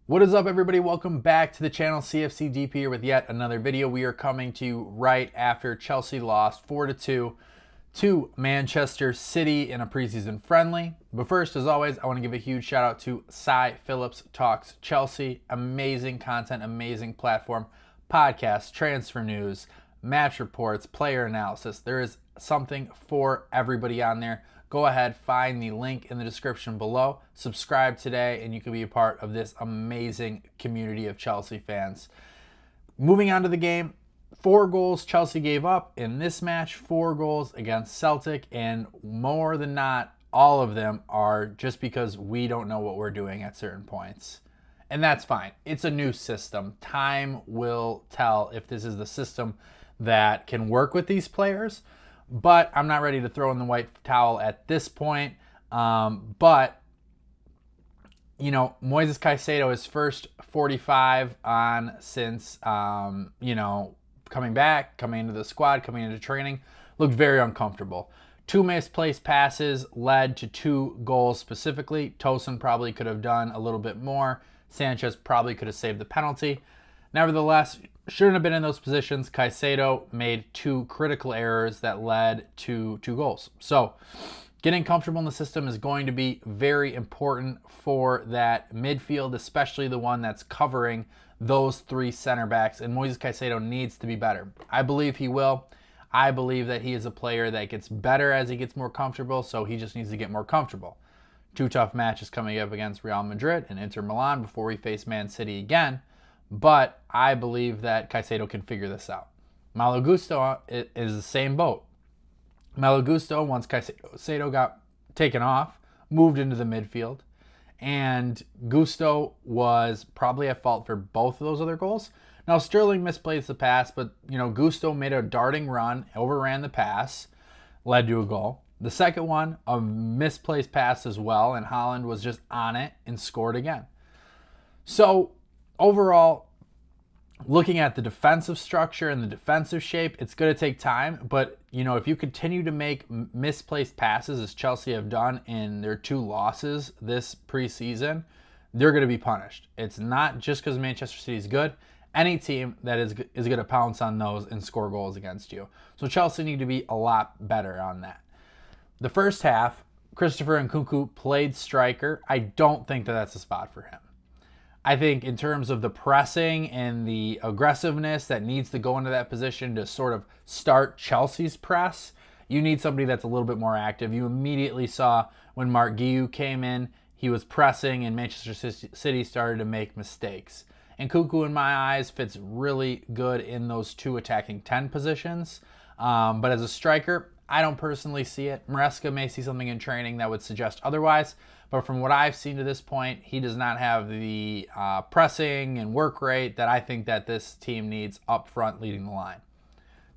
What is up, everybody? Welcome back to the channel. CFC DP here with yet another video. We are coming to you right after Chelsea lost 4-2 to Manchester City in a preseason friendly. But first, as always, I want to give a huge shout out to Cy Phillips Talks Chelsea. Amazing content, amazing platform, podcasts, transfer news, match reports, player analysis. There is something for everybody on there. Go ahead, find the link in the description below. Subscribe today, and you can be a part of this amazing community of Chelsea fans. Moving on to the game, 4 goals Chelsea gave up in this match, 4 goals against Celtic, and more than not, all of them are just because we don't know what we're doing at certain points. And that's fine. It's a new system. Time will tell if this is the system that can work with these players. But I'm not ready to throw in the white towel at this point. But, you know, Moises Caicedo, his first 45 on since, you know, coming back, coming into the squad, coming into training, looked very uncomfortable. 2 misplaced passes led to 2 goals specifically. Tosin probably could have done a little bit more. Sanchez probably could have saved the penalty. Nevertheless, shouldn't have been in those positions. Caicedo made 2 critical errors that led to 2 goals. So getting comfortable in the system is going to be very important for that midfield, especially the one that's covering those 3 center backs. And Moises Caicedo needs to be better. I believe he will. I believe that he is a player that gets better as he gets more comfortable, so he just needs to get more comfortable. 2 tough matches coming up against Real Madrid and Inter Milan before we face Man City again. But I believe that Caicedo can figure this out. Malo Gusto is the same boat. Malo Gusto, once Caicedo got taken off, moved into the midfield. And Gusto was probably at fault for both of those other goals. Now, Sterling misplaced the pass, but, you know, Gusto made a darting run, overran the pass, led to a goal. The second one, a misplaced pass as well, and Haaland was just on it and scored again. So, overall, looking at the defensive structure and the defensive shape, it's going to take time. But, you know, if you continue to make misplaced passes, as Chelsea have done in their 2 losses this preseason, they're going to be punished. It's not just because Manchester City is good. Any team that is going to pounce on those and score goals against you. So Chelsea need to be a lot better on that. The first half, Christopher Nkunku played striker. I don't think that that's a spot for him. I think in terms of the pressing and the aggressiveness that needs to go into that position to sort of start Chelsea's press, you need somebody that's a little bit more active. You immediately saw when Mark Guiu came in, he was pressing and Manchester City started to make mistakes. And Nkunku, in my eyes, fits really good in those 2 attacking 10 positions. But as a striker, I don't personally see it. Maresca may see something in training that would suggest otherwise. But from what I've seen to this point, he does not have the pressing and work rate that I think that this team needs up front leading the line.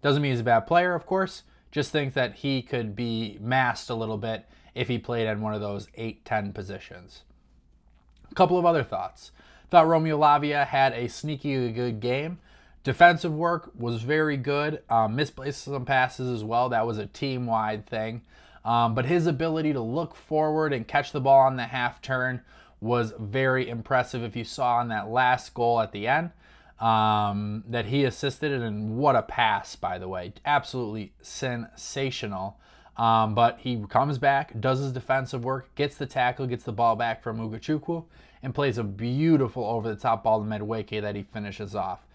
Doesn't mean he's a bad player, of course. Just think that he could be masked a little bit if he played in one of those 8-10 positions. A couple of other thoughts. Thought Romeo Lavia had a sneaky good game. Defensive work was very good. Misplaced some passes as well. That was a team-wide thing. But his ability to look forward and catch the ball on the half turn was very impressive. If you saw on that last goal at the end that he assisted in, and what a pass, by the way. Absolutely sensational. But he comes back, does his defensive work, gets the tackle, gets the ball back from Nkunku, and plays a beautiful over-the-top ball to Madueke that he finishes off.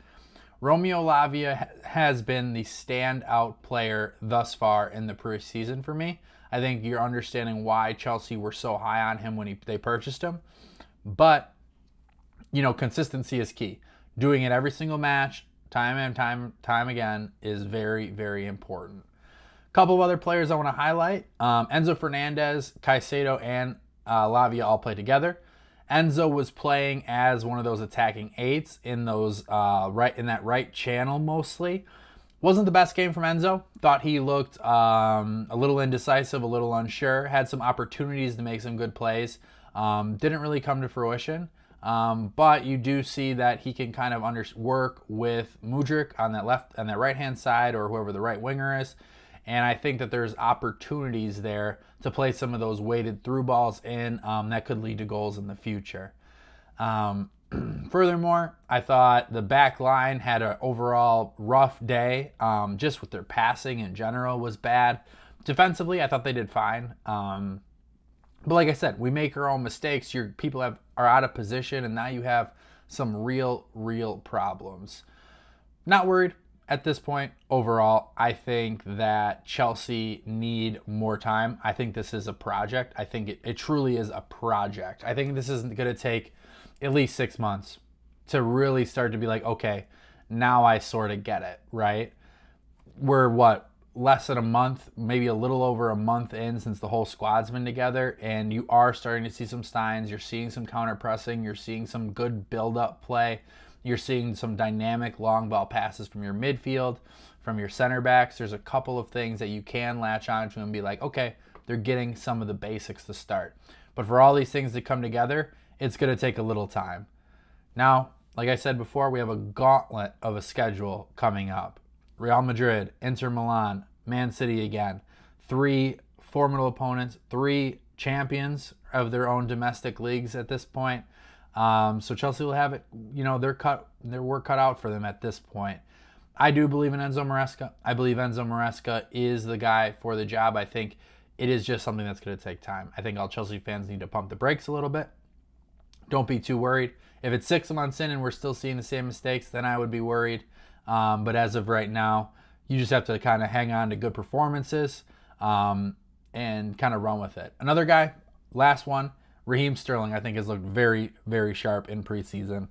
Romeo Lavia has been the standout player thus far in the preseason for me. I think you're understanding why Chelsea were so high on him when they purchased him. But, you know, consistency is key. Doing it every single match, time and time again, is very, very important. A couple of other players I want to highlight. Enzo Fernandez, Caicedo, and Lavia all play together. Enzo was playing as one of those attacking 8s in those in that right channel mostly. Wasn't the best game from Enzo. Thought he looked a little indecisive, a little unsure. Had some opportunities to make some good plays. Didn't really come to fruition. But you do see that he can kind of work with Mudryk on that right-hand side, or whoever the right winger is. And I think that there's opportunities there to play some of those weighted through balls in that could lead to goals in the future. Furthermore, I thought the back line had an overall rough day. Just with their passing in general was bad. Defensively, I thought they did fine. But like I said, we make our own mistakes. Your people are out of position, and now you have some real problems. Not worried at this point. Overall, I think that Chelsea need more time. I think this is a project. I think it truly is a project. I think this isn't going to take at least 6 months to really start to be like, okay, now I sort of get it, right? We're less than a month, maybe a little over a month in since the whole squad's been together, and you are starting to see some signs. You're seeing some counter pressing. You're seeing some good build-up play. You're seeing some dynamic long ball passes from your midfield, from your center backs. There's a couple of things that you can latch onto and be like, okay, they're getting some of the basics to start. But for all these things to come together, it's going to take a little time. Now, like I said before, we have a gauntlet of a schedule coming up. Real Madrid, Inter Milan, Man City again. 3 formidable opponents, 3 champions of their own domestic leagues at this point. So Chelsea will have it, their work cut out for them at this point. I do believe in Enzo Maresca. I believe Enzo Maresca is the guy for the job. I think it is just something that's going to take time. I think all Chelsea fans need to pump the brakes a little bit. Don't be too worried. If it's 6 months in and we're still seeing the same mistakes, then I would be worried. But as of right now, you just have to kind of hang on to good performances and kind of run with it. Another guy, last one, Raheem Sterling, I think has looked very sharp in preseason.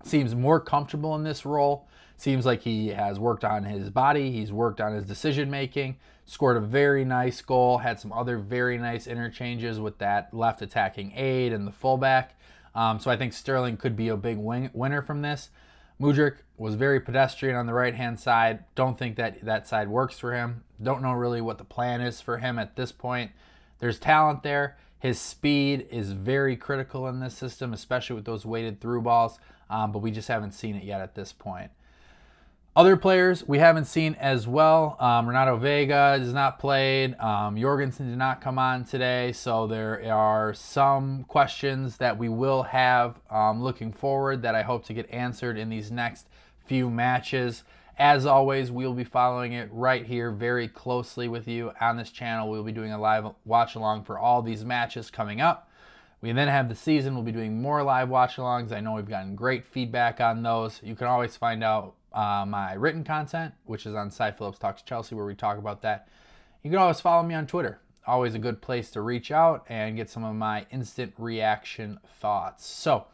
Seems more comfortable in this role. Seems like he has worked on his body. He's worked on his decision making. Scored a very nice goal. Had some other very nice interchanges with that left attacking aide and the fullback. So I think Sterling could be a big winner from this. Mudryk was very pedestrian on the right-hand side. Don't think that side works for him. Don't know really what the plan is for him at this point. There's talent there. His speed is very critical in this system, especially with those weighted through balls, but we just haven't seen it yet at this point. Other players we haven't seen as well. Renato Vega has not played. Jorgensen did not come on today, so there are some questions that we will have looking forward that I hope to get answered in these next few matches. As always, we'll be following it right here very closely with you on this channel. We'll be doing a live watch along for all these matches coming up. We then have the season. We'll be doing more live watch alongs. I know we've gotten great feedback on those. You can always find out my written content, which is on Cy Phillips Talks Chelsea, where we talk about that. You can always follow me on Twitter. Always a good place to reach out and get some of my instant reaction thoughts. So,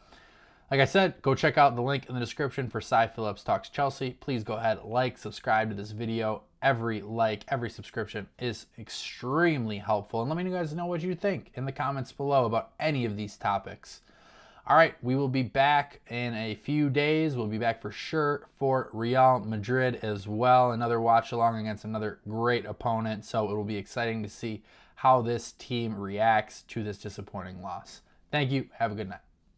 like I said, go check out the link in the description for Cy Phillips Talks Chelsea. Please go ahead, subscribe to this video. Every like, every subscription is extremely helpful. And let me know, guys, know what you think in the comments below about any of these topics. All right, we will be back in a few days. We'll be back for sure for Real Madrid as well. Another watch along against another great opponent. So it will be exciting to see how this team reacts to this disappointing loss. Thank you. Have a good night.